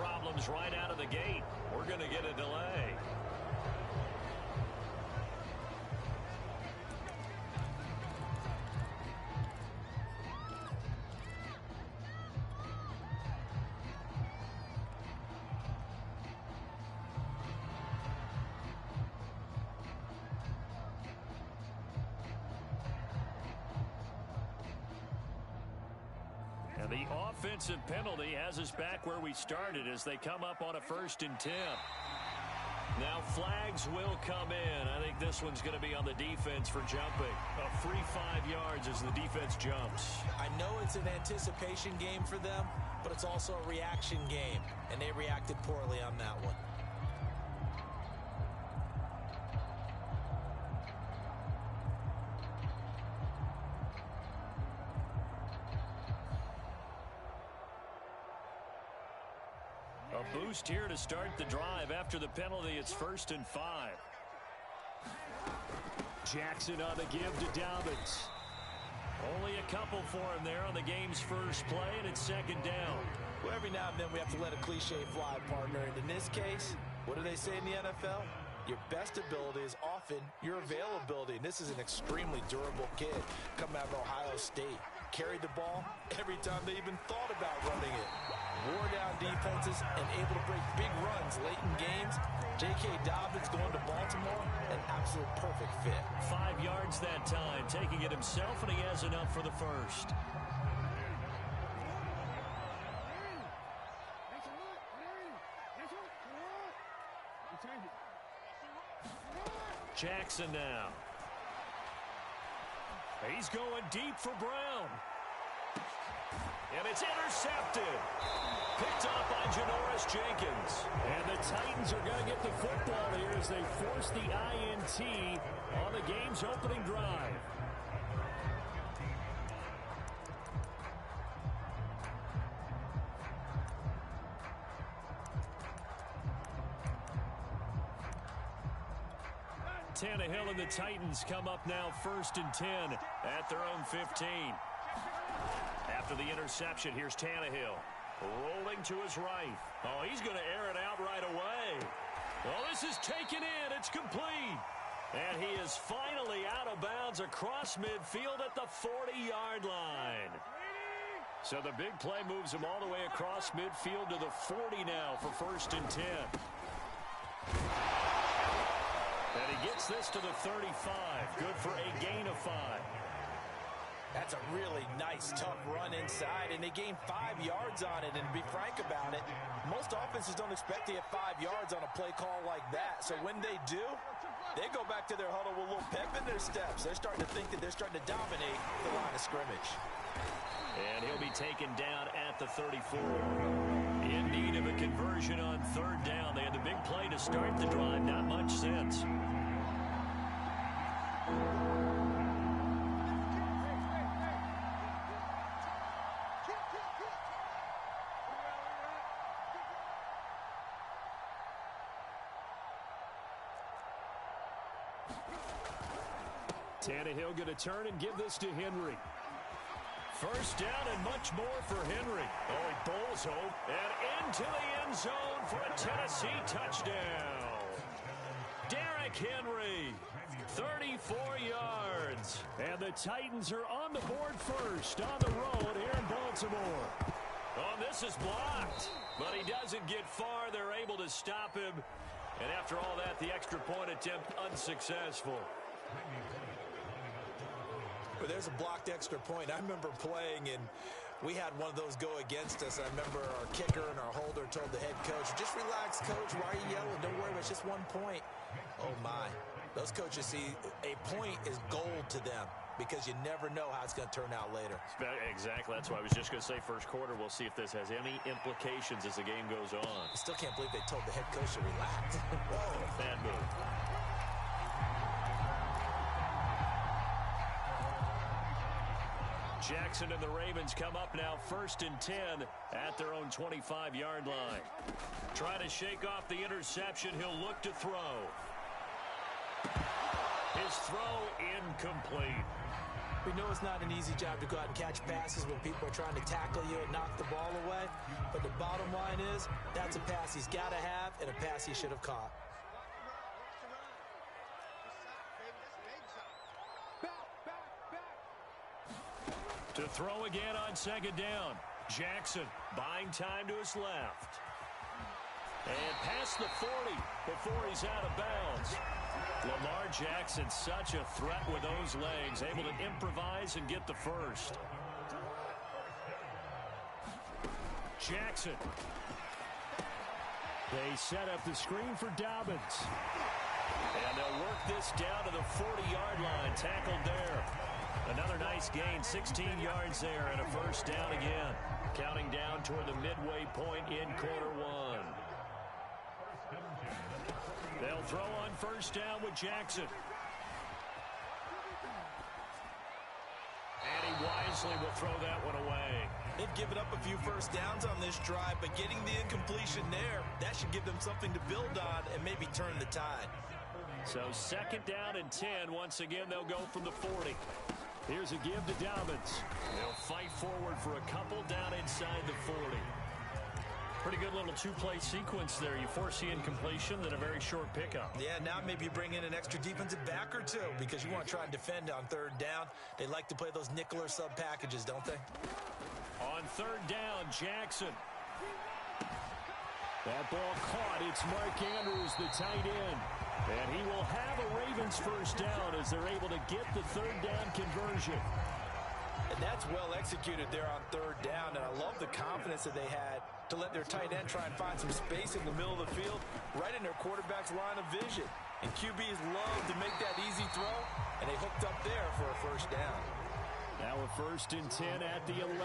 problems right out of the gate. We're going to get a delay. And the offensive penalty has us back where we started as they come up on a 1st and 10. Now flags will come in. I think this one's going to be on the defense for jumping. A free 5 yards as the defense jumps. I know it's an anticipation game for them, but it's also a reaction game, and they reacted poorly on that one. A boost here to start the drive. After the penalty, it's 1st and 5. Jackson on the give to Dobbins. Only a couple for him there on the game's first play, and it's 2nd down. Well, every now and then we have to let a cliche fly, partner. And in this case, what do they say in the NFL? Your best ability is often your availability. And this is an extremely durable kid coming out of Ohio State. Carried the ball every time they even thought about running it. Wore down defenses and able to break big runs late in games. J.K. Dobbins going to Baltimore, an absolute perfect fit. 5 yards that time, taking it himself, and he has enough for the first. Jackson now. He's going deep for Brown. And it's intercepted. Picked off by Janoris Jenkins. And the Titans are going to get the football here as they force the INT on the game's opening drive. Tannehill and the Titans come up now 1st and 10 at their own 15. After the interception, here's Tannehill. Rolling to his right. Oh, he's going to air it out right away. Well, this is taken in. It's complete. And he is finally out of bounds across midfield at the 40-yard line. So the big play moves him all the way across midfield to the 40 now for 1st and 10. And he gets this to the 35. Good for a gain of 5. That's a really nice, tough run inside, and they gained 5 yards on it. And to be frank about it, most offenses don't expect to get 5 yards on a play call like that. So when they do, they go back to their huddle with a little pep in their steps. They're starting to think that they're starting to dominate the line of scrimmage. And he'll be taken down at the 34. In need of a conversion on 3rd down. They had the big play to start the drive. Not much sense. Tannehill going to turn and give this to Henry. 1st down and much more for Henry. Oh, he bowls home and into the end zone for a Tennessee touchdown. Derrick Henry, 34 yards. And the Titans are on the board first on the road here in Baltimore. Oh, this is blocked, but he doesn't get far. They're able to stop him. And after all that, the extra point attempt unsuccessful. But there's a blocked extra point. I remember playing, and we had one of those go against us. I remember our kicker and our holder told the head coach, just relax, coach. Why are you yelling? Don't worry, it's just 1 point. Oh, my. Those coaches see a point is gold to them because you never know how it's going to turn out later. Exactly. That's why I was just going to say 1st quarter. We'll see if this has any implications as the game goes on. I still can't believe they told the head coach to relax. Whoa, bad move. Jackson and the Ravens come up now 1st and 10 at their own 25-yard line. Trying to shake off the interception. He'll look to throw. His throw incomplete. We know it's not an easy job to go out and catch passes when people are trying to tackle you and knock the ball away. But the bottom line is, that's a pass he's got to have and a pass he should have caught. To throw again on second down. Jackson buying time to his left. And past the 40 before he's out of bounds. Lamar Jackson, such a threat with those legs, able to improvise and get the first. Jackson. They set up the screen for Dobbins. And they'll work this down to the 40-yard line, tackled there. Another nice gain, 16 yards there, and a first down again. Counting down toward the midway point in quarter one. They'll throw on first down with Jackson. And he wisely will throw that one away. They've given up a few first downs on this drive, but getting the incompletion there, that should give them something to build on and maybe turn the tide. So second down and 10. Once again, they'll go from the 40. Here's a give to Dobbins. They'll fight forward for a couple down inside the 40. Pretty good little two-play sequence there. You force the incompletion, then a very short pickup. Yeah, now maybe you bring in an extra defensive back or two because you want to try and defend on third down. They like to play those nickel or sub packages, don't they? On third down, Jackson. That ball caught. It's Mark Andrews, the tight end. And he will have a Ravens first down as they're able to get the third down conversion. And that's well executed there on third down. And I love the confidence that they had to let their tight end try and find some space in the middle of the field, right in their quarterback's line of vision. And QBs love to make that easy throw, and they hooked up there for a first down. Now a first and 10 at the 11.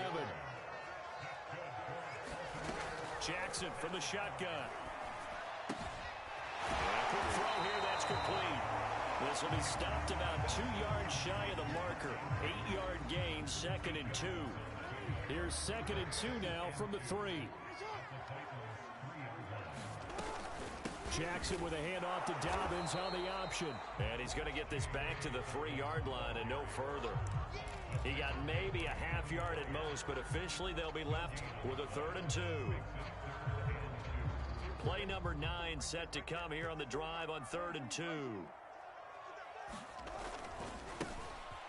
Jackson from the shotgun. Quick throw here, that's complete. This will be stopped about 2 yards shy of the marker. 8-yard gain, second and 2. Here's second and 2 now from the 3. Jackson with a handoff to Dobbins on the option. And he's going to get this back to the 3-yard line and no further. He got maybe a half yard at most, but officially they'll be left with a third and 2. Play number 9 set to come here on the drive on third and 2.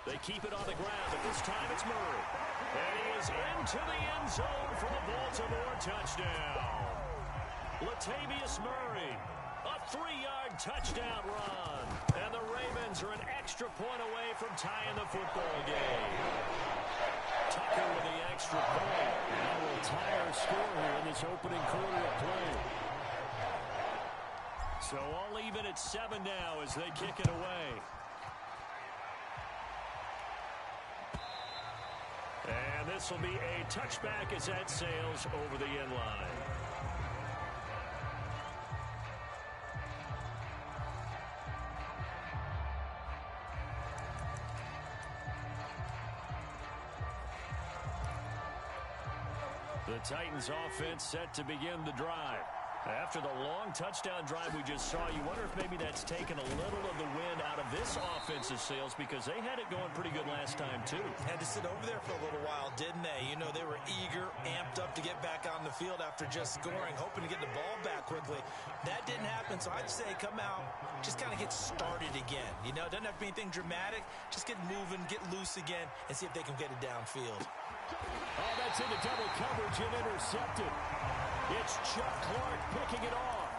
They keep it on the ground, but this time it's Murray. And he is into the end zone for a Baltimore touchdown. Latavius Murray, a 3-yard touchdown run. And the Ravens are an extra point away from tying the football game. Tucker with the extra point. And will tie our score here in this opening quarter of play. So all even at 7 now as they kick it away. And this will be a touchback as that sails over the end line. The Titans offense set to begin the drive. After the long touchdown drive we just saw, you wonder if maybe that's taken a little of the wind out of this offensive sails because they had it going pretty good last time too. Had to sit over there for a little while, didn't they? You know, they were eager, amped up to get back on the field after just scoring, hoping to get the ball back quickly. That didn't happen, so I'd say come out, just kind of get started again. You know, it doesn't have to be anything dramatic. Just get moving, get loose again, and see if they can get it downfield. Oh, that's into double coverage and intercepted. It's Chuck Clark picking it off.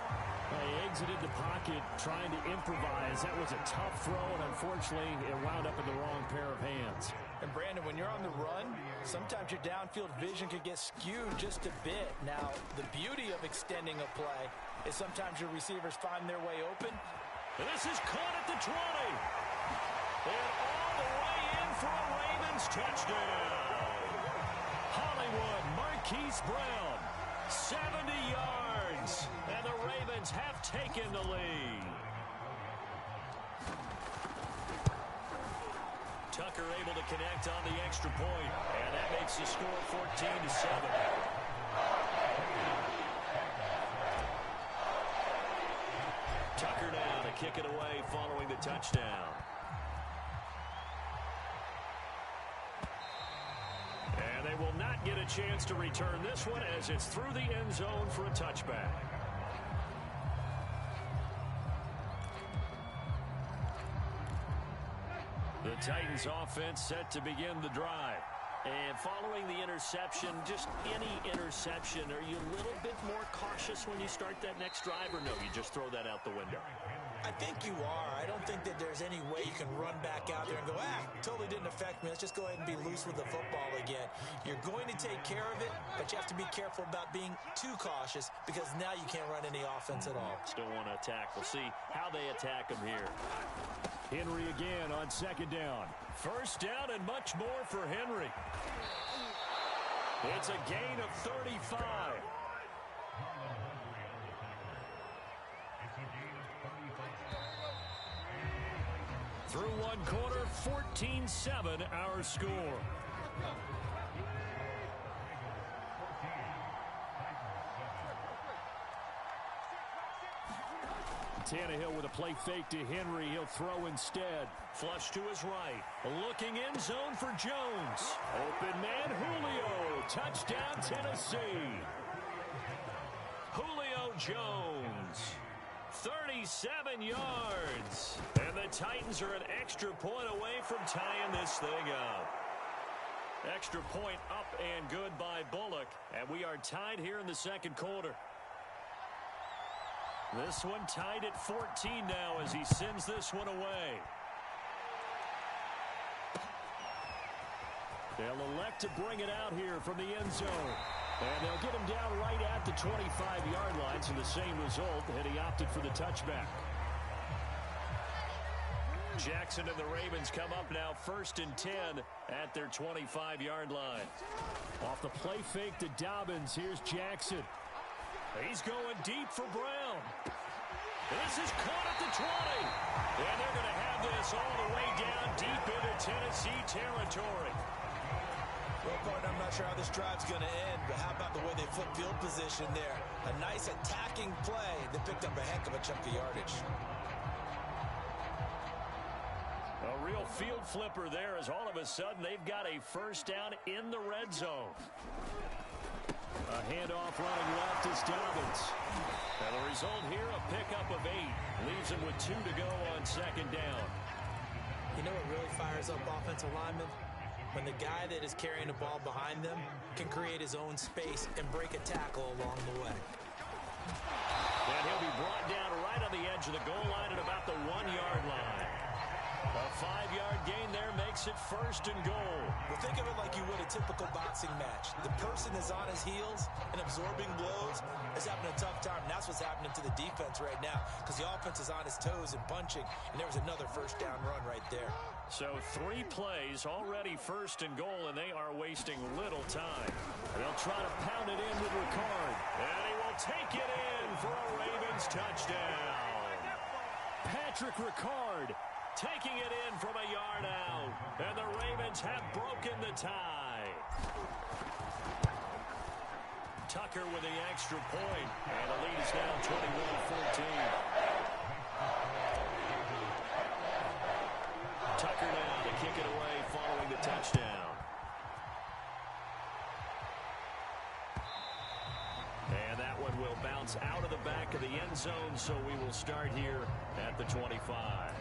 He exited the pocket trying to improvise. That was a tough throw, and unfortunately, it wound up in the wrong pair of hands. And, Brandon, when you're on the run, sometimes your downfield vision can get skewed just a bit. Now, the beauty of extending a play is sometimes your receivers find their way open. And this is caught at the 20. And all the way in for a Ravens touchdown. Hollywood Marquise Brown, 70 yards, and the Ravens have taken the lead. Tucker able to connect on the extra point, and that makes the score 14-7. Tucker now to kick it away following the touchdown. not get a chance to return this one as it's through the end zone for a touchback. The Titans offense set to begin the drive. And following the interception, just any interception, are you a little bit more cautious when you start that next drive, or no, you just throw that out the window? I think you are. I don't think that there's any way you can run back out there and go, totally didn't affect me. Let's just go ahead and be loose with the football again. You're going to take care of it, but you have to be careful about being too cautious because now you can't run any offense at all. Still want to attack. We'll see how they attack him here. Henry again on second down. First down and much more for Henry. It's a gain of 35. Through one quarter, 14-7 our score. Tannehill with a play fake to Henry. He'll throw instead. Flush to his right. Looking end zone for Jones. Open man, Julio. Touchdown, Tennessee. Julio Jones. 37 yards. And the Titans are an extra point away from tying this thing up. Extra point up and good by Bullock. And we are tied here in the second quarter. This one tied at 14 now as he sends this one away. They'll elect to bring it out here from the end zone. And they'll get him down right at the 25-yard line, so the same result, and he opted for the touchback. Jackson and the Ravens come up now 1st and 10 at their 25-yard line. Off the play fake to Dobbins, here's Jackson. He's going deep for Brown. This is caught at the 20. And they're going to have this all the way down deep into Tennessee territory. Well, partner, I'm not sure how this drive's going to end, but how about the way they flip field position there? A nice attacking play that picked up a heck of a chunk of yardage. A real field flipper there as all of a sudden they've got a first down in the red zone. A handoff running left is Dobbins. And the result here, a pickup of 8. Leaves him with 2 to go on second down. You know what really fires up offensive linemen? When the guy that is carrying the ball behind them can create his own space and break a tackle along the way. And he'll be brought down right on the edge of the goal line at about the 1-yard line. A 5-yard gain there makes it 1st and goal. Well, think of it like you would a typical boxing match. The person is on his heels and absorbing blows is having a tough time. And that's what's happening to the defense right now because the offense is on his toes and punching. And there was another first down run right there. So 3 plays, already 1st and goal, and they are wasting little time. They'll try to pound it in with Ricard. And he will take it in for a Ravens touchdown. Patrick Ricard taking it in from a yard out. And the Ravens have broken the tie. Tucker with the extra point. And the lead is now 21-14. Tucker now to kick it away following the touchdown. And that one will bounce out of the back of the end zone, so we will start here at the 25.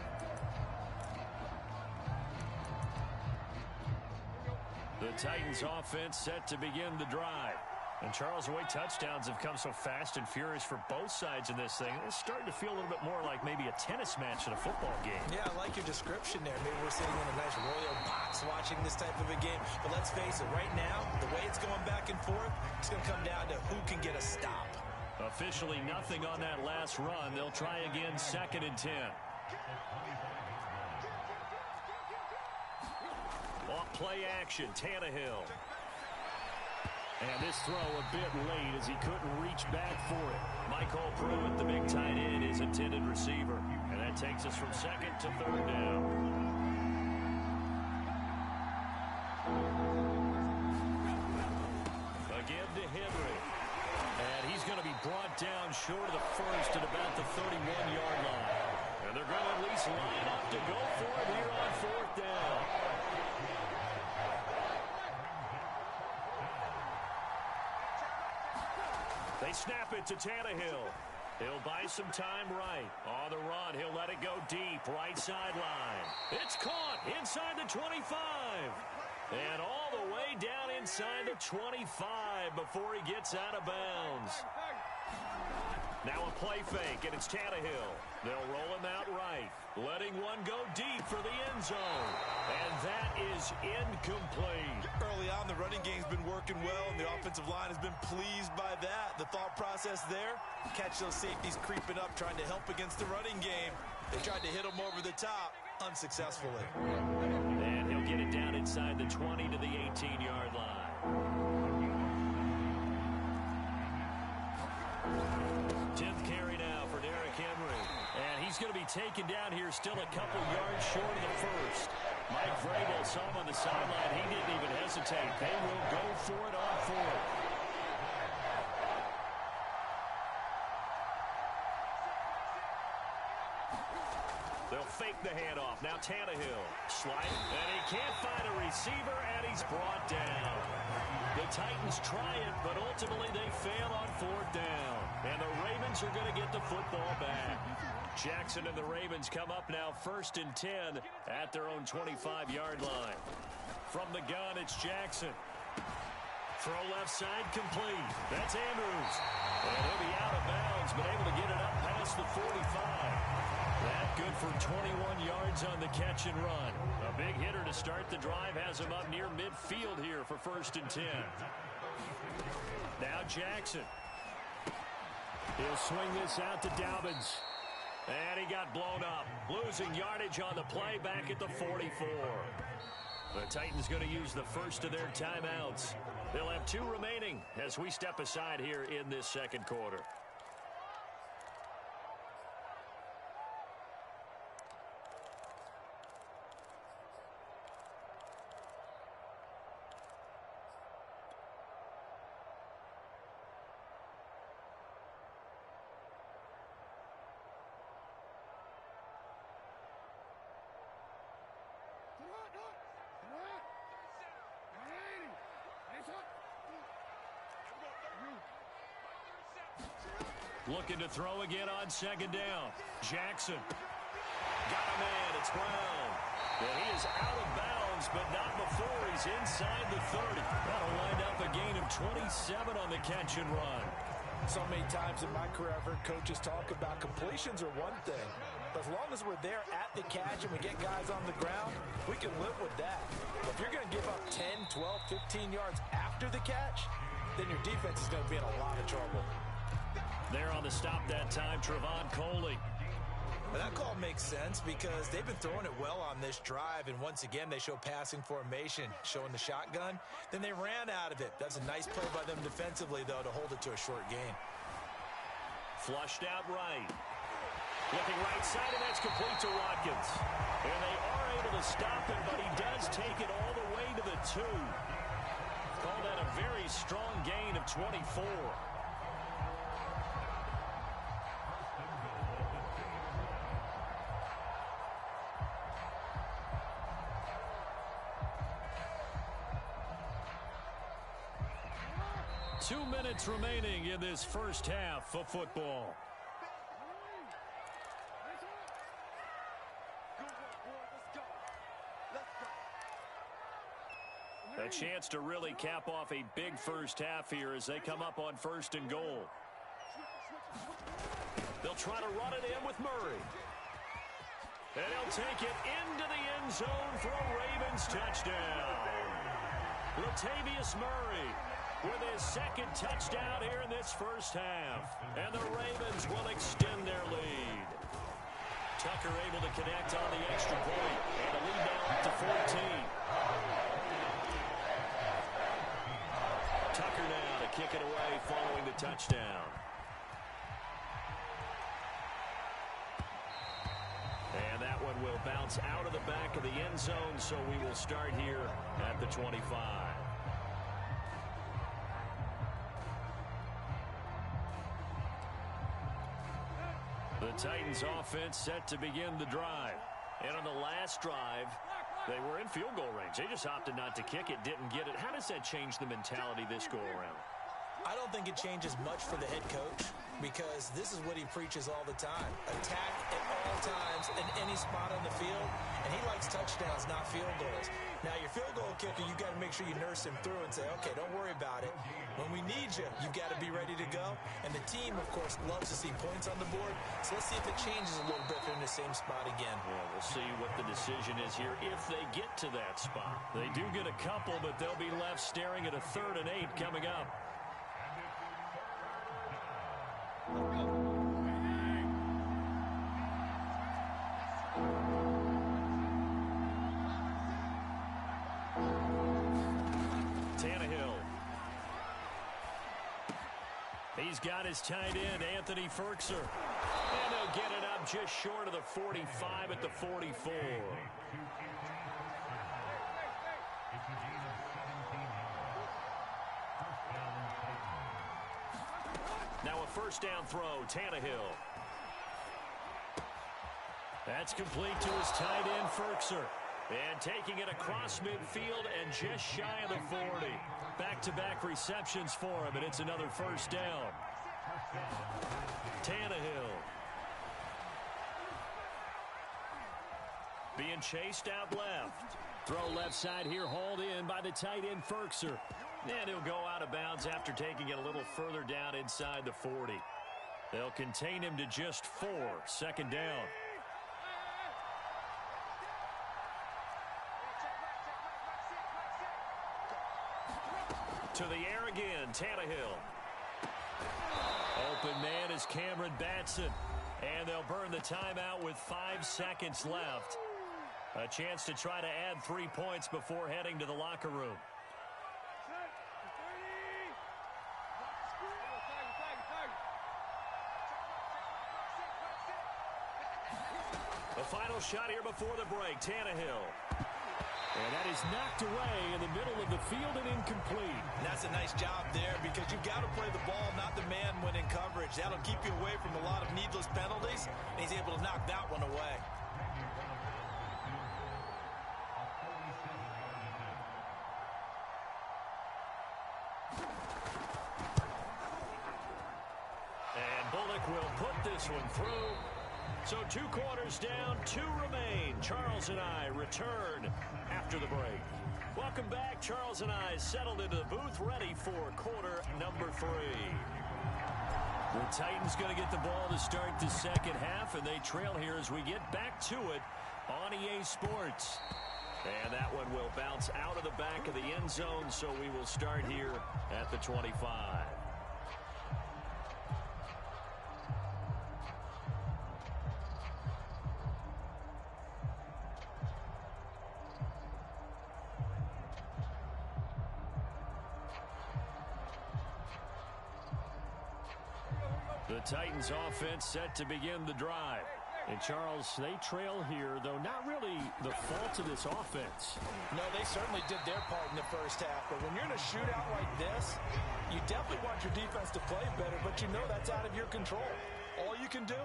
The Titans offense set to begin the drive. And Charles, the way touchdowns have come so fast and furious for both sides in this thing, it's starting to feel a little bit more like maybe a tennis match in a football game. Yeah, I like your description there. Maybe we're sitting in a nice royal box watching this type of a game. But let's face it, right now, the way it's going back and forth, it's going to come down to who can get a stop. Officially nothing on that last run. They'll try again 2nd and 10. Off play action, Tannehill. And this throw a bit late as he couldn't reach back for it. Michael Pruitt, the big tight end, is intended receiver. And that takes us from 2nd to 3rd down. Again to Henry. And he's going to be brought down short of the first at about the 31-yard line. And they're going to at least line up to go for it here on 4th down. They snap it to Tannehill. He'll buy some time right. On the run, he'll let it go deep, right sideline. It's caught inside the 25. And all the way down inside the 25 before he gets out of bounds. Now a play fake, and it's Tannehill. They'll roll him out right, letting one go deep for the end zone. And that is incomplete. Early on, the running game's been working well, and the offensive line has been pleased by that. The thought process there, catch those safeties creeping up, trying to help against the running game. They tried to hit him over the top, unsuccessfully. And he'll get it down inside the 20 to the 18-yard line. 10th carry now for Derrick Henry. And he's going to be taken down here still a couple yards short of the first. Mike Vrabel saw him on the sideline. He didn't even hesitate. They will go for it on fourth. They'll fake the handoff. Now Tannehill. Slide. And he can't find a receiver, and he's brought down. The Titans try it, but ultimately they fail on fourth down. And the Ravens are going to get the football back. Jackson and the Ravens come up now 1st and 10 at their own 25-yard line. From the gun, it's Jackson. Throw left side complete. That's Andrews. And he'll be out of bounds, but able to get it up past the 45. That good for 21 yards on the catch and run. A big hitter to start the drive has him up near midfield here for 1st and 10. Now Jackson. He'll swing this out to Dobbins. And he got blown up. Losing yardage on the play back at the 44. The Titans going to use the first of their timeouts. They'll have 2 remaining as we step aside here in this second quarter. Looking to throw again on 2nd down. Jackson. Got a man. It's Brown. And he is out of bounds, but not before he's inside the 30. That'll wind up a gain of 27 on the catch and run. So many times in my career, I've heard coaches talk about completions are one thing. But as long as we're there at the catch and we get guys on the ground, we can live with that. But if you're going to give up 10, 12, 15 yards after the catch, then your defense is going to be in a lot of trouble. There on the stop that time, Trevon Coley. Well, that call makes sense because they've been throwing it well on this drive, and once again they show passing formation, showing the shotgun. Then they ran out of it. That's a nice play by them defensively, though, to hold it to a short gain. Flushed out right. Looking right side, and that's complete to Watkins. And they are able to stop him, but he does take it all the way to the 2. Call that a very strong gain of 24. Two minutes remaining in this first half of football. A chance to really cap off a big first half here as they come up on 1st and goal. They'll try to run it in with Murray. And he'll take it into the end zone for a Ravens touchdown. Latavius Murray with his 2nd touchdown here in this first half. And the Ravens will extend their lead. Tucker able to connect on the extra point. And the lead now up to 14. Tucker now to kick it away following the touchdown. And that one will bounce out of the back of the end zone, so we will start here at the 25. The Titans offense set to begin the drive. And on the last drive, they were in field goal range. They just opted not to kick it, didn't get it. How does that change the mentality this go around? I don't think it changes much for the head coach because this is what he preaches all the time. Attack at all times in any spot on the field, and he likes touchdowns, not field goals. Now, your field goal kicker, you've got to make sure you nurse him through and say, okay, don't worry about it. When we need you, you've got to be ready to go. And the team, of course, loves to see points on the board. So let's see if it changes a little bit if they're in the same spot again. Well, we'll see what the decision is here if they get to that spot. They do get a couple, but they'll be left staring at a 3rd and 8 coming up. Tannehill. He's got his tight end, Anthony Ferkser. And they'll get it up just short of the 45 at the 44. Now a first down throw, Tannehill. That's complete to his tight end, Ferkser. And taking it across midfield and just shy of the 40. Back-to-back receptions for him, and it's another first down. Tannehill. Being chased out left. Throw left side here, hauled in by the tight end, Ferkser. And he'll go out of bounds after taking it a little further down inside the 40. They'll contain him to just 4. Second down. To the air again, Tannehill. Open man is Cameron Batson. And they'll burn the timeout with 5 seconds left. A chance to try to add 3 points before heading to the locker room. The final shot here before the break, Tannehill. And that is knocked away in the middle of the field and incomplete. And that's a nice job there because you've got to play the ball, not the man when in coverage. That'll keep you away from a lot of needless penalties, and he's able to knock that one away. And Bullock will put this one through. So 2 quarters down, 2 remain. Charles and I return after the break. Welcome back. Charles and I settled into the booth, ready for quarter number 3. The Titans going to get the ball to start the second half, and they trail here as we get back to it on EA Sports. And that one will bounce out of the back of the end zone, so we will start here at the 25. The Titans offense set to begin the drive. And Charles, they trail here, though not really the fault of this offense. No, they certainly did their part in the first half. But when you're in a shootout like this, you definitely want your defense to play better, but you know that's out of your control. All you can do,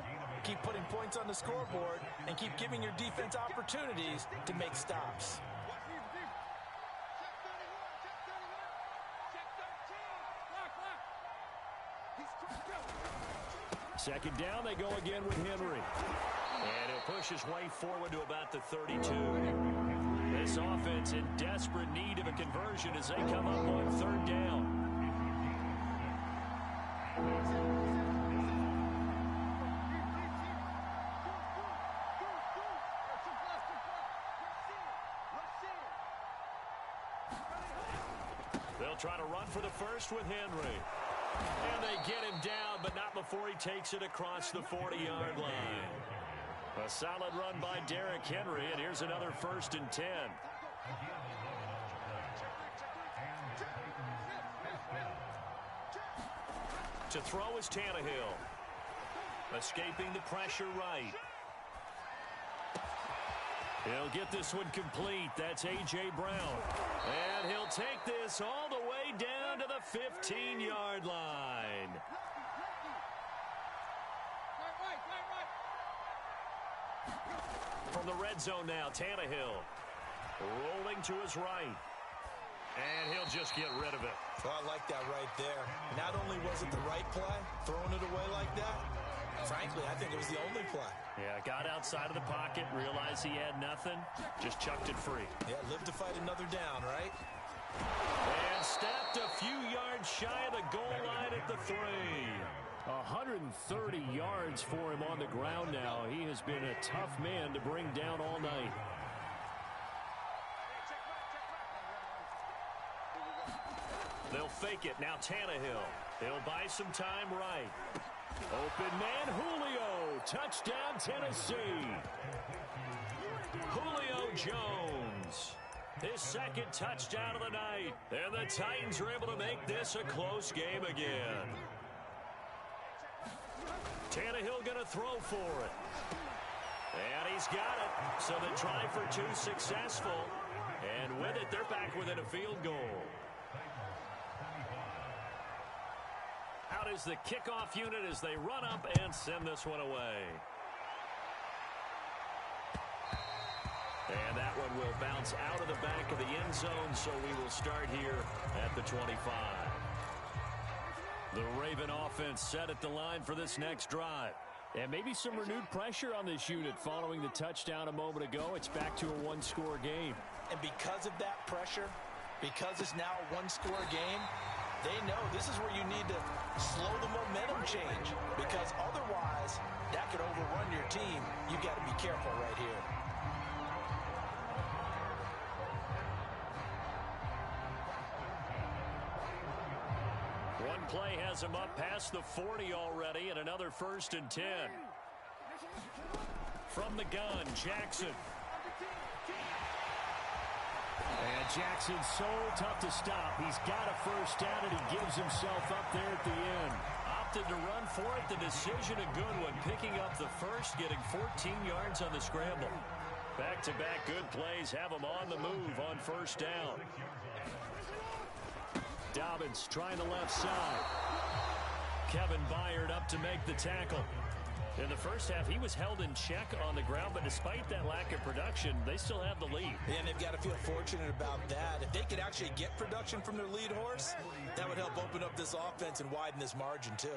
keep putting points on the scoreboard and keep giving your defense opportunities to make stops. Second down, they go again with Henry. And he'll push his way forward to about the 32. This offense in desperate need of a conversion as they come up on 3rd down. They'll try to run for the first with Henry. And they get him down, but not before he takes it across the 40-yard line. A solid run by Derrick Henry, and here's another 1st and 10. To throw is Tannehill. Escaping the pressure right. He'll get this one complete. That's A.J. Brown. And he'll take this all the way down to the 15-yard line. From the red zone now, Tannehill. Rolling to his right. And he'll just get rid of it. Oh, I like that right there. Not only was it the right play, throwing it away like that, frankly, I think it was the only play. Yeah, got outside of the pocket, realized he had nothing, just chucked it free. Yeah, live to fight another down, right? And stepped a few yards shy of the goal line at the 3. 130 yards for him on the ground now. He has been a tough man to bring down all night. They'll fake it. Now Tannehill. He'll buy some time right. Open man, Julio. Touchdown, Tennessee. Julio Jones. His second touchdown of the night. And the Titans are able to make this a close game again. Tannehill going to throw for it. And he's got it. So the try for 2 successful. And with it, they're back within a field goal. Out is the kickoff unit as they run up and send this one away. And that one will bounce out of the back of the end zone, so we will start here at the 25. The Raven offense set at the line for this next drive. And maybe some renewed pressure on this unit following the touchdown a moment ago. It's back to a one-score game. And because of that pressure, because it's now a one-score game, they know this is where you need to slow the momentum change, because otherwise that could overrun your team. You've got to be careful right here. One play has him up past the 40 already, and another 1st and 10. From the gun, Jackson. And Jackson's so tough to stop. He's got a first down, and he gives himself up there at the end. Opted to run for it. The decision a good one. Picking up the first, getting 14 yards on the scramble. Back-to-back good plays have him on the move on first down. Dobbins trying the left side. Kevin Byard up to make the tackle. In the first half, he was held in check on the ground, but despite that lack of production, they still have the lead. And they've got to feel fortunate about that. If they could actually get production from their lead horse, that would help open up this offense and widen this margin, too.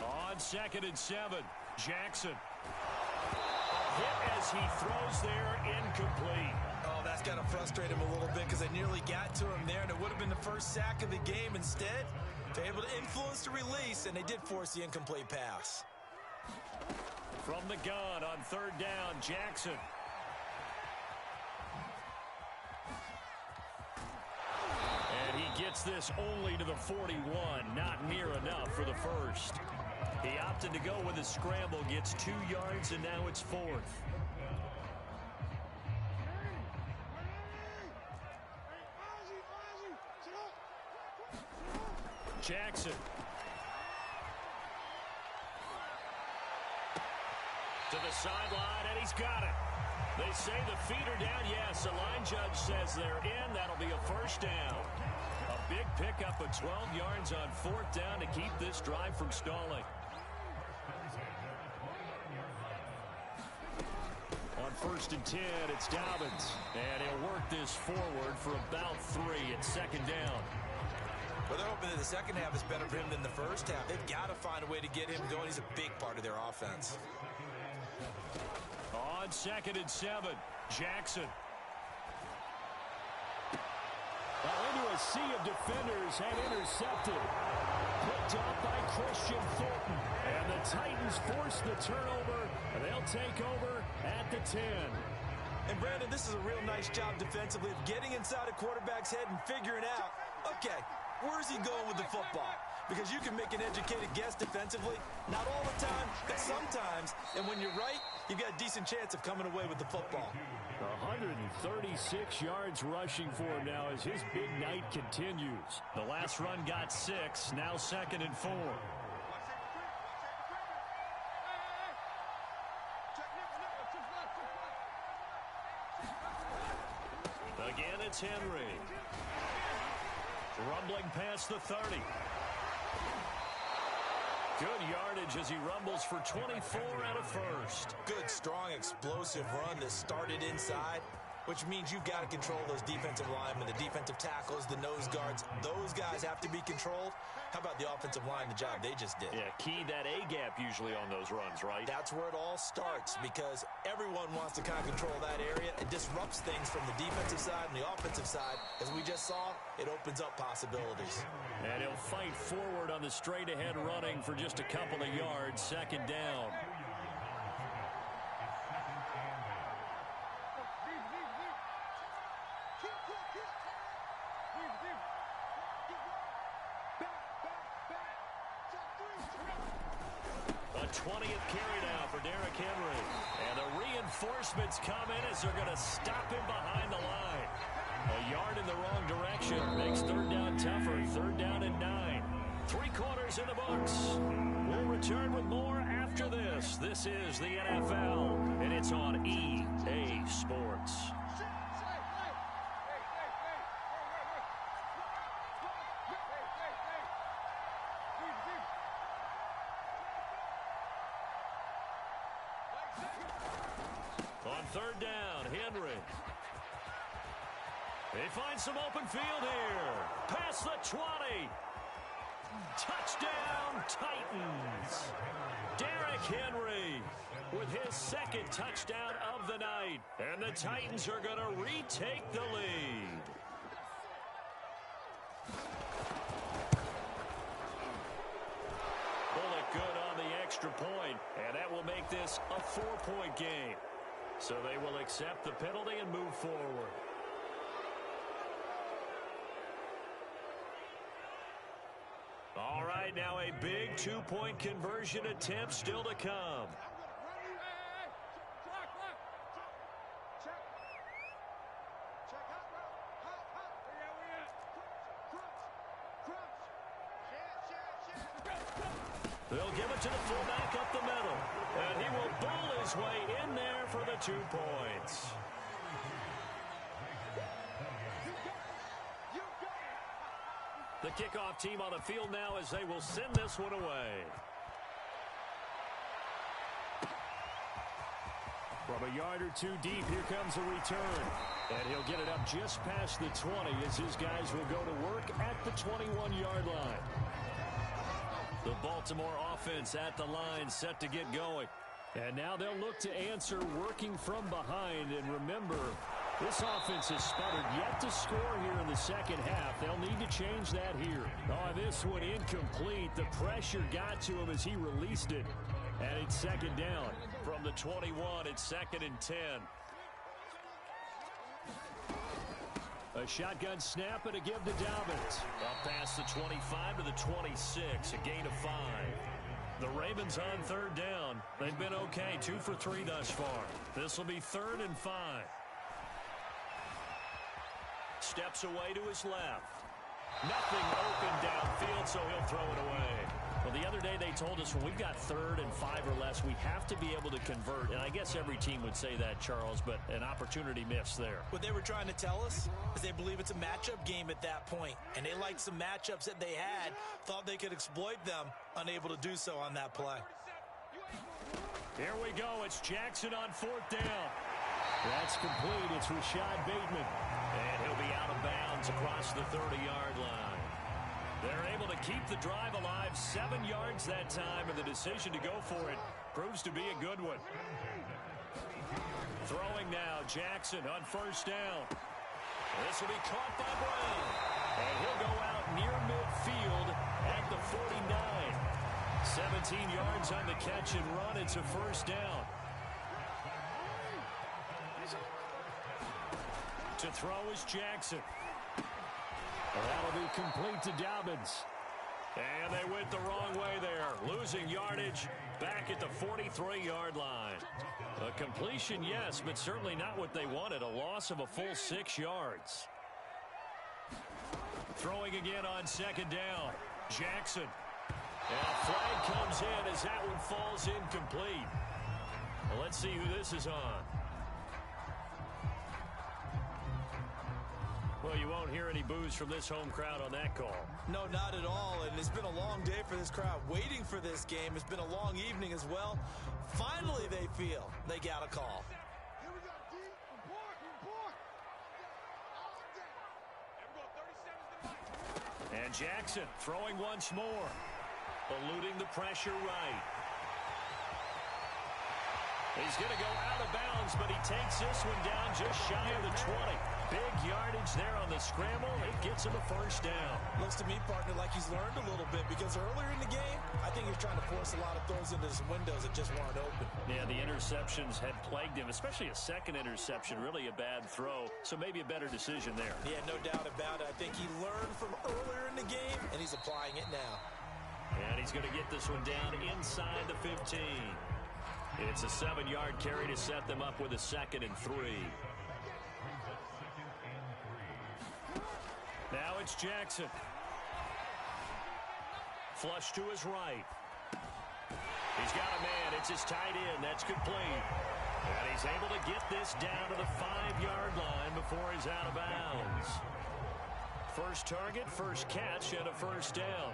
On 2nd and 7, Jackson. A hit as he throws there, incomplete. Oh, that's got to frustrate him a little bit because they nearly got to him there, and it would have been the first sack of the game. Instead, they're able to influence the release, and they did force the incomplete pass. From the gun on 3rd down, Jackson. And he gets this only to the 41, not near enough for the first. He opted to go with a scramble, gets 2 yards, and now it's 4th. Jackson. To the sideline, and he's got it. They say the feet are down. Yes, the line judge says they're in. That'll be a first down. A big pickup of 12 yards on 4th down to keep this drive from stalling. On 1st and 10, it's Dobbins. And he'll work this forward for about 3 at 2nd down. Well, they're hoping that the second half is better for him than the first half. They've got to find a way to get him going. He's a big part of their offense. On 2nd and 7, Jackson. Well, into a sea of defenders and intercepted. Picked up by Christian Fulton. And the Titans force the turnover, and they'll take over at the 10. And, Brandon, this is a real nice job defensively of getting inside a quarterback's head and figuring out, okay, where's he going with the football? Because you can make an educated guess defensively. Not all the time, but sometimes. And when you're right, you've got a decent chance of coming away with the football. 136 yards rushing for him now as his big night continues. The last run got 6, now 2nd and 4. Again, it's Henry. Rumbling past the 30. Good yardage as he rumbles for 24 and a first. Good, strong, explosive run that started inside, which means you've got to control those defensive linemen, the defensive tackles, the nose guards. Those guys have to be controlled. How about the offensive line, the job they just did? Yeah, key that A-gap usually on those runs, right? That's where it all starts because everyone wants to kind of control that area. It disrupts things from the defensive side and the offensive side. As we just saw, it opens up possibilities. And he'll fight forward on the straight-ahead running for just a couple of yards, second down. A 20th carry now for Derrick Henry. And the reinforcements come in as they're going to stop him behind the line. A yard in the wrong direction makes third down tougher. Third down and 9. 3 quarters in the books. We'll return with more after this. This is the NFL, and it's on EA Sports. On third down, Henry. They find some open field here. Past the 20. Touchdown, Titans. Derrick Henry with his second touchdown of the night. And the Titans are going to retake the lead. Bullet good on the extra point, and that will make this a 4-point game. So they will accept the penalty and move forward. All right, now a big 2-point conversion attempt still to come. They'll give it to the fullback up the middle. And he will bull his way in there for the 2 points. The kickoff team on the field now as they will send this one away. From a yard or 2 deep, here comes a return. And he'll get it up just past the 20 as his guys will go to work at the 21-yard line. The Baltimore offense at the line set to get going. And now they'll look to answer working from behind. And remember, this offense has sputtered yet to score here in the second half. They'll need to change that here. Oh, this one incomplete. The pressure got to him as he released it. And it's second down. From the 21, it's second and 10. A shotgun snap and a give to Dobbins. Up past the 25 to the 26, a gain of 5. The Ravens on third down. They've been okay, 2 for 3 thus far. This will be third and 5. Steps away to his left. Nothing open downfield, so he'll throw it away. Well, the other day they told us when we've got third and 5 or less, we have to be able to convert. And I guess every team would say that, Charles, but an opportunity missed there. What they were trying to tell us is they believe it's a matchup game at that point. And they liked some matchups that they had, thought they could exploit them, unable to do so on that play. Here we go. It's Jackson on fourth down. That's complete. It's Rashad Bateman. And he'll be out of bounds across the 30-yard line. They're able to keep the drive alive, 7 yards that time, and the decision to go for it proves to be a good one. Throwing now, Jackson on first down. This will be caught by Brown. And he'll go out near midfield at the 49. 17 yards on the catch and run. It's a first down. To throw is Jackson. That'll be complete to Dobbins. And they went the wrong way there. Losing yardage back at the 43-yard line. A completion, yes, but certainly not what they wanted. A loss of a full 6 yards. Throwing again on second down. Jackson. And a flag comes in as that one falls incomplete. Well, let's see who this is on. Well, you won't hear any boos from this home crowd on that call. No, not at all. And it's been a long day for this crowd waiting for this game. It's been a long evening as well. Finally, they feel they got a call. Here we go, D. Report. And Jackson throwing once more. Eluding the pressure right. He's going to go out of bounds, but he takes this one down just shy of the 20. Big yardage there on the scramble. It gets him a first down. Looks to me, partner, like he's learned a little bit because earlier in the game, I think he was trying to force a lot of throws into some windows that just weren't open. Yeah, the interceptions had plagued him, especially a second interception, really a bad throw. So maybe a better decision there. Yeah, no doubt about it. I think he learned from earlier in the game, and he's applying it now. And he's going to get this one down inside the 15. It's a 7-yard carry to set them up with a 2nd and 3. Now it's Jackson. Flush to his right. He's got a man. It's his tight end. That's complete. And he's able to get this down to the 5-yard line before he's out of bounds. First target, first catch, and a first down.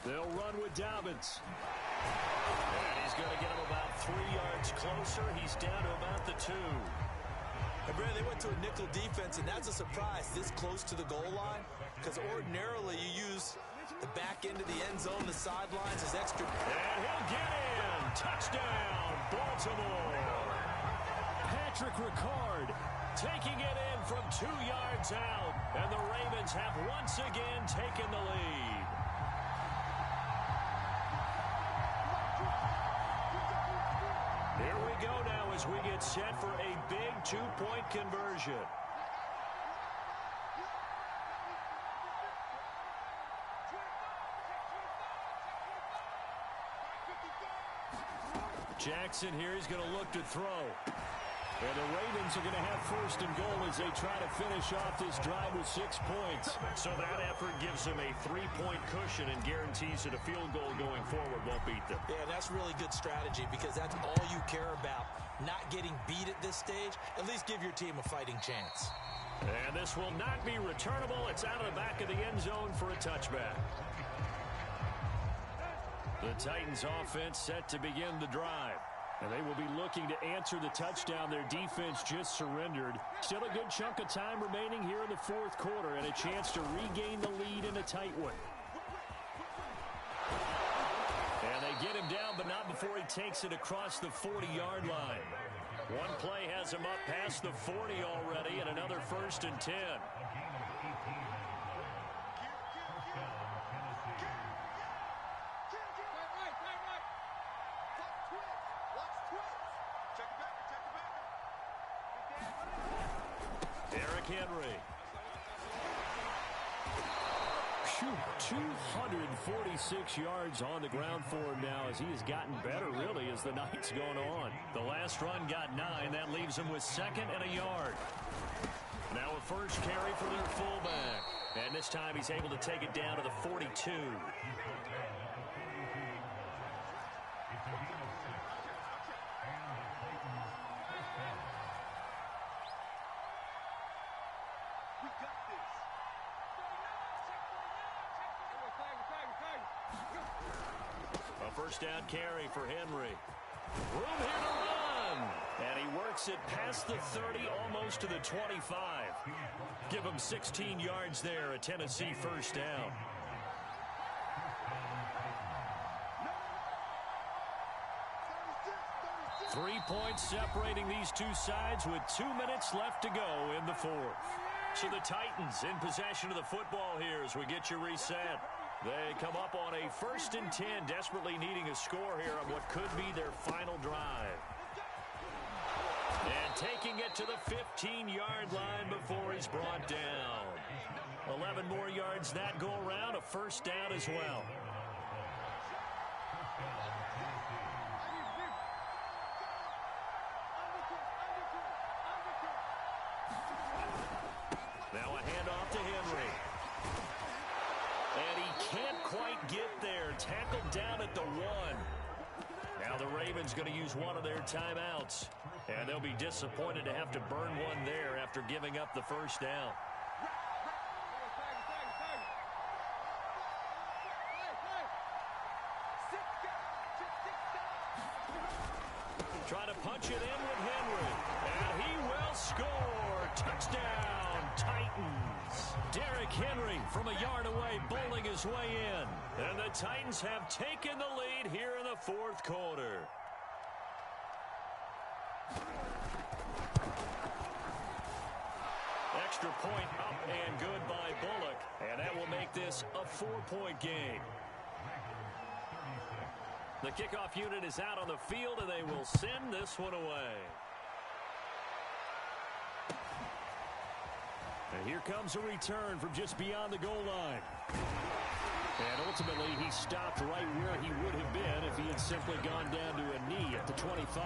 They'll run with Dobbins. And he's going to get him about 3 yards closer. He's down to about the 2. And Brad, they went to a nickel defense, and that's a surprise this close to the goal line because ordinarily you use the back end of the end zone, the sidelines as extra. And he'll get in. Touchdown, Baltimore. Patrick Ricard Taking it in from 2 yards out. And the Ravens have once again taken the lead. Here we go now as we get set for a big 2-point conversion. Jackson here is going to look to throw. And the Ravens are going to have first and goal as they try to finish off this drive with 6 points. So that effort gives them a 3-point cushion and guarantees that a field goal going forward won't beat them. Yeah, that's really good strategy because that's all you care about. Not getting beat at this stage. At least give your team a fighting chance. And this will not be returnable. It's out of the back of the end zone for a touchback. The Titans offense set to begin the drive. And they will be looking to answer the touchdown their defense just surrendered. Still a good chunk of time remaining here in the fourth quarter and a chance to regain the lead in a tight one. And they get him down, but not before he takes it across the 40-yard line. One play has him up past the 40 already and another 1st and 10. Henry. 246 yards on the ground for him now as he has gotten better, really, as the night's gone on. The last run got 9. That leaves him with 2nd and a yard. Now a first carry for their fullback. And this time he's able to take it down to the 42. First down carry for Henry. Room here to run. And he works it past the 30, almost to the 25. Give him 16 yards there, a Tennessee first down. Three points separating these two sides with 2 minutes left to go in the fourth. So the Titans in possession of the football here as we get you reset. They come up on a 1st and 10, desperately needing a score here on what could be their final drive. And taking it to the 15-yard line before he's brought down. 11 more yards that go around, a first down as well. Now a handoff to Henry. And he can't quite get there. Tackled down at the 1. Now the Ravens going to use one of their timeouts. And they'll be disappointed to have to burn one there after giving up the first down. Trying to punch it in with Henry. And he will score. Touchdown, Titans. Derrick Henry from a yard away bowling his way in. And the Titans have taken the lead here in the fourth quarter. Extra point up and good by Bullock. And that will make this a 4-point game. The kickoff unit is out on the field, and they will send this one away. And here comes a return from just beyond the goal line. And ultimately, he stopped right where he would have been if he had simply gone down to a knee at the 25.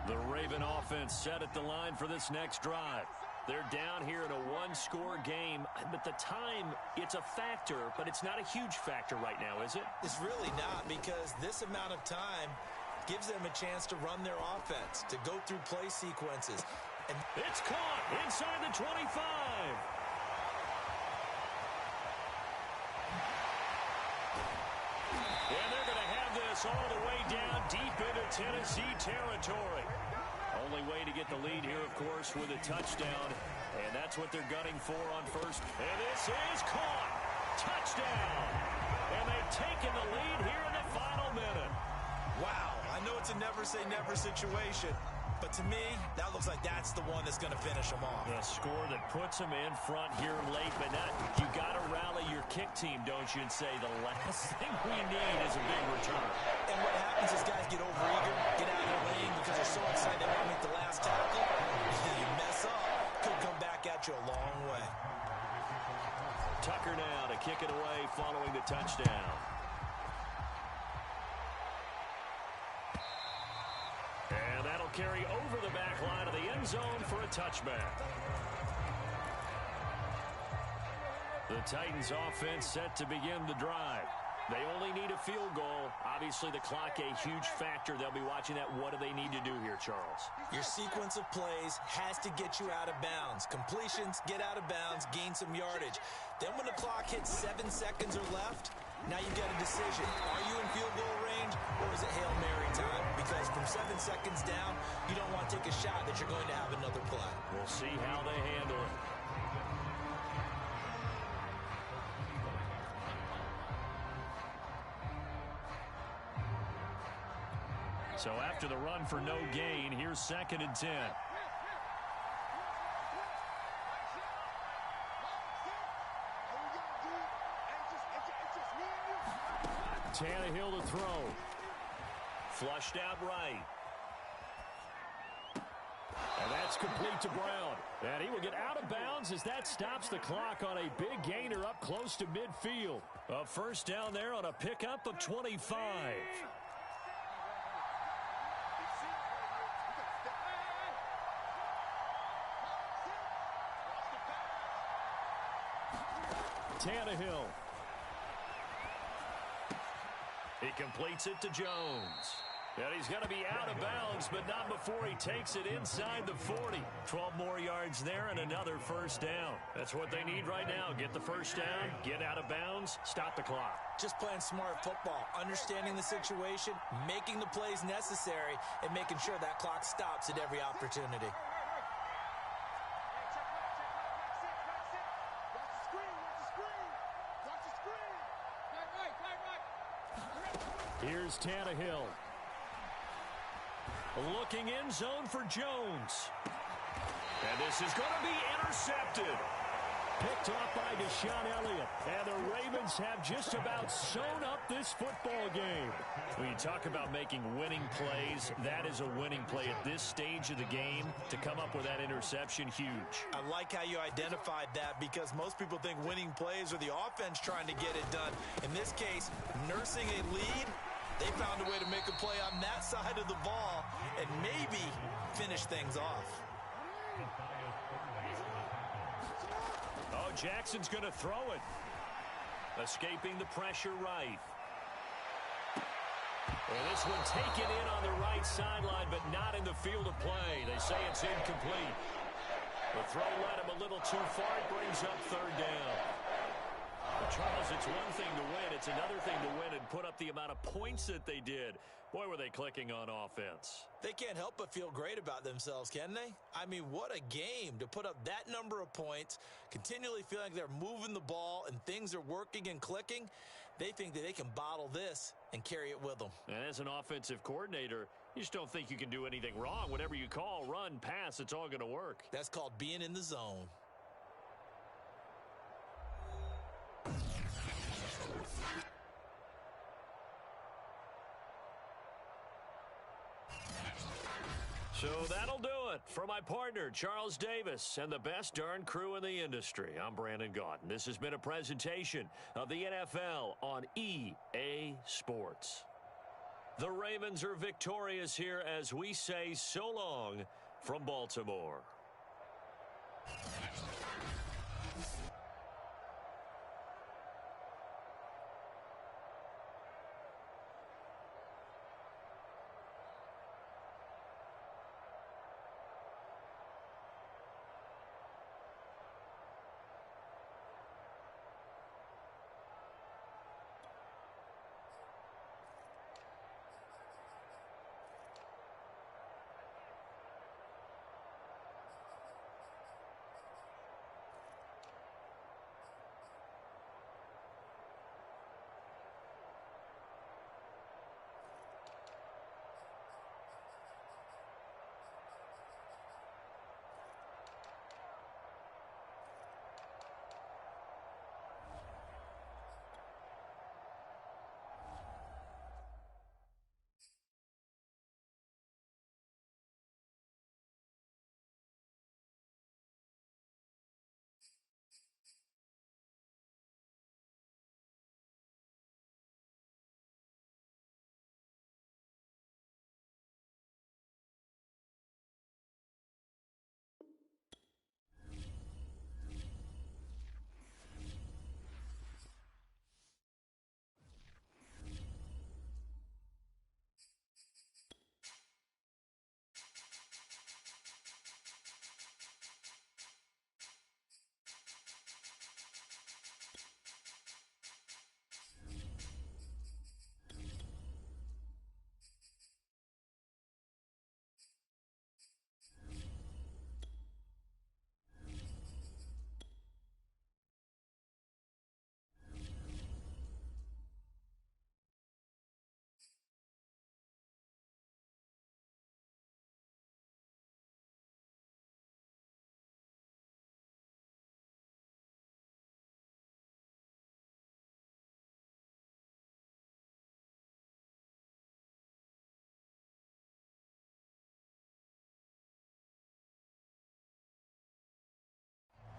The Raven offense set at the line for this next drive. They're down here in a one-score game, but the time, it's a factor, but it's not a huge factor right now, is it? It's really not, because this amount of time gives them a chance to run their offense, to go through play sequences. And it's caught inside the 25. And they're going to have this all the way down deep into Tennessee territory. Only way to get the lead here, of course, with a touchdown. And that's what they're gunning for on first. And this is caught. Touchdown. And they've taken the lead here in the final minute. Wow, I know it's a never-say-never situation, but to me, that looks like that's the one that's going to finish them off. The score that puts them in front here late, but not. You got to rally your kick team, don't you, and say the last thing we need is a big return. And what happens is guys get overeager, get out of their lane because they're so excited they want to make the last tackle. You mess up, could come back at you a long way. Tucker now to kick it away following the touchdown. And that'll carry over the back line of the end zone for a touchback. The Titans offense set to begin the drive. They only need a field goal. Obviously, the clock a huge factor. They'll be watching that. What do they need to do here, Charles? Your sequence of plays has to get you out of bounds. Completions, get out of bounds, gain some yardage. Then when the clock hits 7 seconds or left, now you've got a decision. Are you in field goal range, or is it Hail Mary time? Because from 7 seconds down, you don't want to take a shot that you're going to have another play. We'll see how they handle it. So after the run for no gain, here's 2nd and 10. Tannehill to throw. Flushed out right. And that's complete to Brown. And he will get out of bounds as that stops the clock on a big gainer up close to midfield. A first down there on a pickup of 25. Tannehill. He completes it to Jones. And he's going to be out of bounds, but not before he takes it inside the 40. 12 more yards there and another first down. That's what they need right now. Get the first down, get out of bounds, stop the clock. Just playing smart football, understanding the situation, making the plays necessary, and making sure that clock stops at every opportunity. Here's Tannehill. Looking in zone for Jones. And this is going to be intercepted. Picked off by Deshaun Elliott. And the Ravens have just about sewn up this football game. When you talk about making winning plays, that is a winning play at this stage of the game. To come up with that interception, huge. I like how you identified that, because most people think winning plays are the offense trying to get it done. In this case, nursing a lead, they found a way to make a play on that side of the ball and maybe finish things off. Oh, Jackson's going to throw it. Escaping the pressure right. And this one taken in on the right sideline, but not in the field of play. They say it's incomplete. The throw led him a little too far. It brings up third down. But Charles, it's one thing to win. It's another thing to win and put up the amount of points that they did. Boy, were they clicking on offense. They can't help but feel great about themselves, can they? I mean, what a game to put up that number of points, continually feeling like they're moving the ball and things are working and clicking. They think that they can bottle this and carry it with them. And as an offensive coordinator, you just don't think you can do anything wrong. Whatever you call, run, pass, it's all going to work. That's called being in the zone. So that'll do it for my partner, Charles Davis, and the best darn crew in the industry. I'm Brandon Gaudin. This has been a presentation of the NFL on EA Sports. The Ravens are victorious here as we say so long from Baltimore.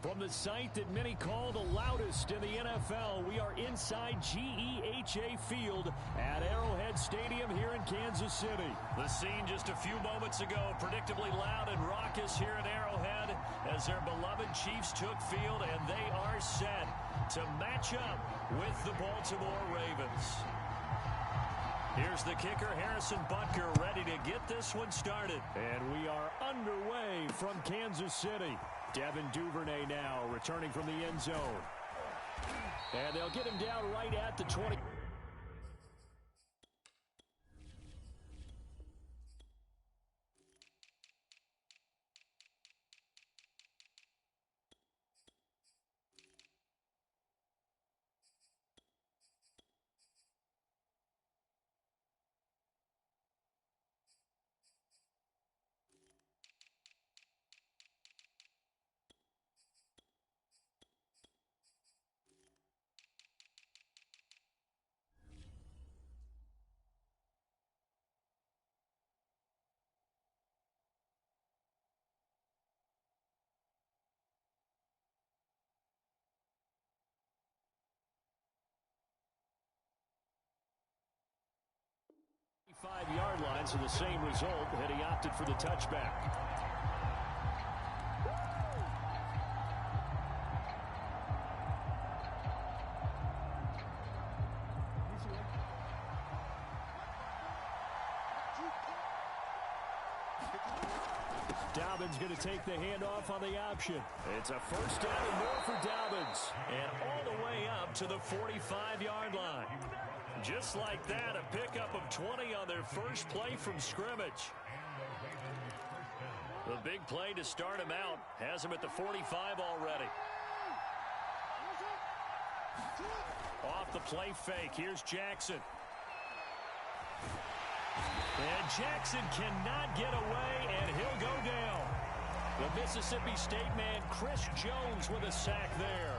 From the site that many call the loudest in the NFL, we are inside GEHA Field at Arrowhead Stadium here in Kansas City. The scene just a few moments ago, predictably loud and raucous here at Arrowhead as their beloved Chiefs took field, and they are set to match up with the Baltimore Ravens. Here's the kicker, Harrison Butker, ready to get this one started. And we are underway from Kansas City. Devin Duvernay now returning from the end zone. And they'll get him down right at the 20. Five-yard line, so the same result had he opted for the touchback. Dobbins going to take the handoff on the option. It's a first down and more for Dobbins. And all the way up to the 45-yard line. Just like that, a pickup of 20 on their first play from scrimmage. The big play to start him out has him at the 45 already. Off the play fake, here's Jackson. And Jackson cannot get away, and he'll go down. The Mississippi State man, Chris Jones, with a sack there.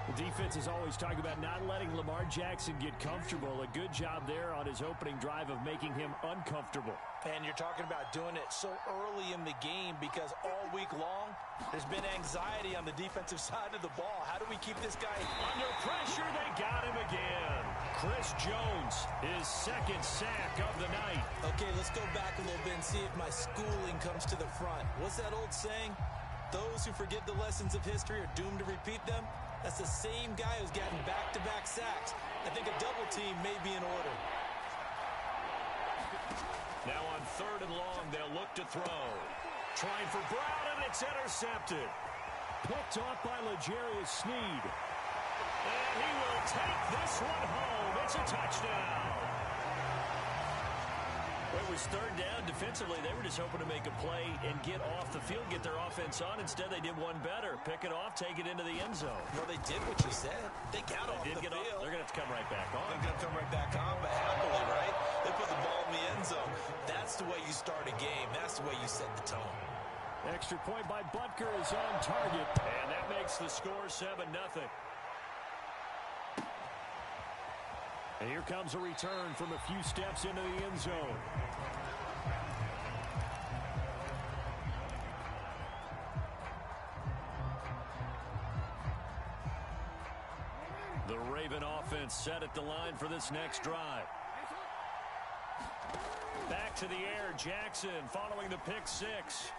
The defense is always talking about not letting Lamar Jackson get comfortable. A good job there on his opening drive of making him uncomfortable. And you're talking about doing it so early in the game because all week long, there's been anxiety on the defensive side of the ball. How do we keep this guy under pressure? They got him again. Chris Jones, his second sack of the night. Okay, let's go back a little bit and see if my schooling comes to the front. What's that old saying? Those who forget the lessons of history are doomed to repeat them. That's the same guy who's gotten back-to-back sacks. I think a double team may be in order. Now on 3rd and long, they'll look to throw. Trying for Brown, and it's intercepted. Picked off by L'Jarius Sneed. And he will take this one home. It's a touchdown. It was 3rd down. Defensively, they were just hoping to make a play and get off the field, get their offense on. Instead, they did one better. Pick it off, take it into the end zone. Well, they did what you said. They got off the field. They're going to have to come right back on. They're going to come right back on, but happily, right? They put the ball in the end zone. That's the way you start a game. That's the way you set the tone. Extra point by Butker is on target. And that makes the score 7-0. And here comes a return from a few steps into the end zone. The Raven offense set at the line for this next drive. Back to the air, Jackson following the pick six.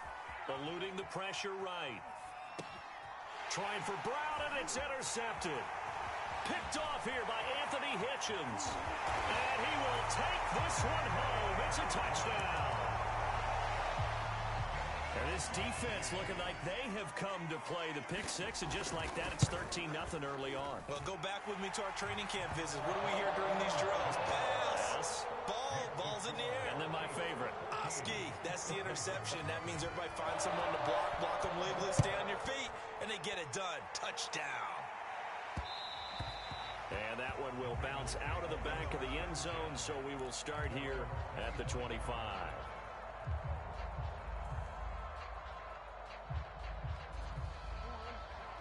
Eluding the pressure right. Trying for Brown, and it's intercepted. Picked off here by Anthony Hitchens. And he will take this one home. It's a touchdown. And this defense looking like they have come to play the pick six, and just like that, it's 13-0 early on. Well, go back with me to our training camp visits. What do we hear during these drills? Pass. Ball's in the air. And then my favorite. Oski, that's the interception. That means everybody finds someone to block them legally, stay on your feet, and they get it done. Touchdown. And that one will bounce out of the back of the end zone, so we will start here at the 25.